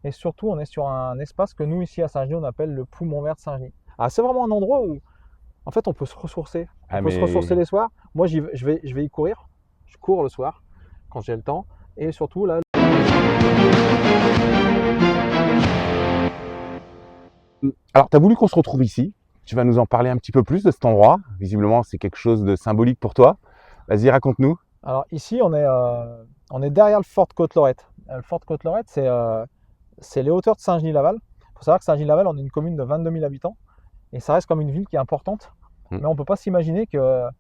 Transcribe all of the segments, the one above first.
Et surtout, on est sur un espace que nous, ici à Saint-Genis, on appelle le Poumon Vert de Saint-Genis. Ah, c'est vraiment un endroit où, en fait, on peut se ressourcer. On Ah peut se ressourcer mais les soirs. Moi, je vais y courir. Je cours le soir quand j'ai le temps. Et surtout, là, alors tu as voulu qu'on se retrouve ici. Tu vas nous en parler un petit peu plus de cet endroit. Visiblement, c'est quelque chose de symbolique pour toi. Vas-y, raconte-nous. alors ici, on est derrière le fort de Côte-Lorette. Le fort de Côte-Lorette, c'est les hauteurs de Saint-Genis-Laval. Il faut savoir que Saint-Genis-Laval, on est une commune de 22 000 habitants. Et ça reste comme une ville qui est importante. Hmm. Mais on ne peut pas s'imaginer qu'à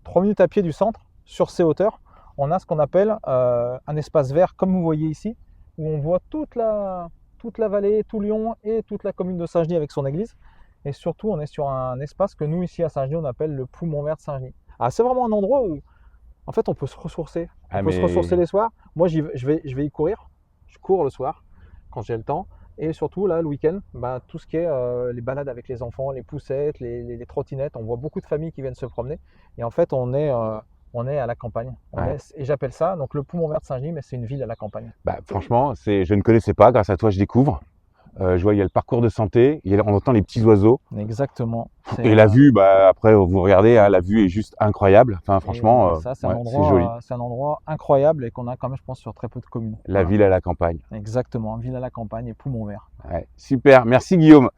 3 minutes à pied du centre, sur ces hauteurs, on a ce qu'on appelle un espace vert, comme vous voyez ici, où on voit toute la vallée, tout Lyon et toute la commune de Saint-Genis avec son église. Et surtout, on est sur un espace que nous, ici à Saint-Genis, on appelle le Poumon Vert de Saint-Genis. Ah, c'est vraiment un endroit où, en fait, on peut se ressourcer. On Ah peut se ressourcer mais les soirs. Moi, je vais y courir. Je cours le soir quand j'ai le temps. Et surtout, là, le week-end, bah, tout ce qui est les balades avec les enfants, les poussettes, les trottinettes, on voit beaucoup de familles qui viennent se promener. Et en fait, on est à la campagne. ouais. Et j'appelle ça donc le Poumon Vert de Saint-Genis, mais c'est une ville à la campagne. Bah, franchement, je ne connaissais pas. Grâce à toi, je découvre. Je vois, il y a le parcours de santé. On entend les petits oiseaux. Exactement. Et la vue, bah, après, vous regardez, hein, la vue est juste incroyable. Enfin, franchement, Et ça, ouais, c'est joli. c'est un endroit incroyable et qu'on a quand même, je pense, sur très peu de communes. La Voilà. ville à la campagne. Exactement. Ville à la campagne et Poumon Vert. Ouais, super. Merci Guillaume.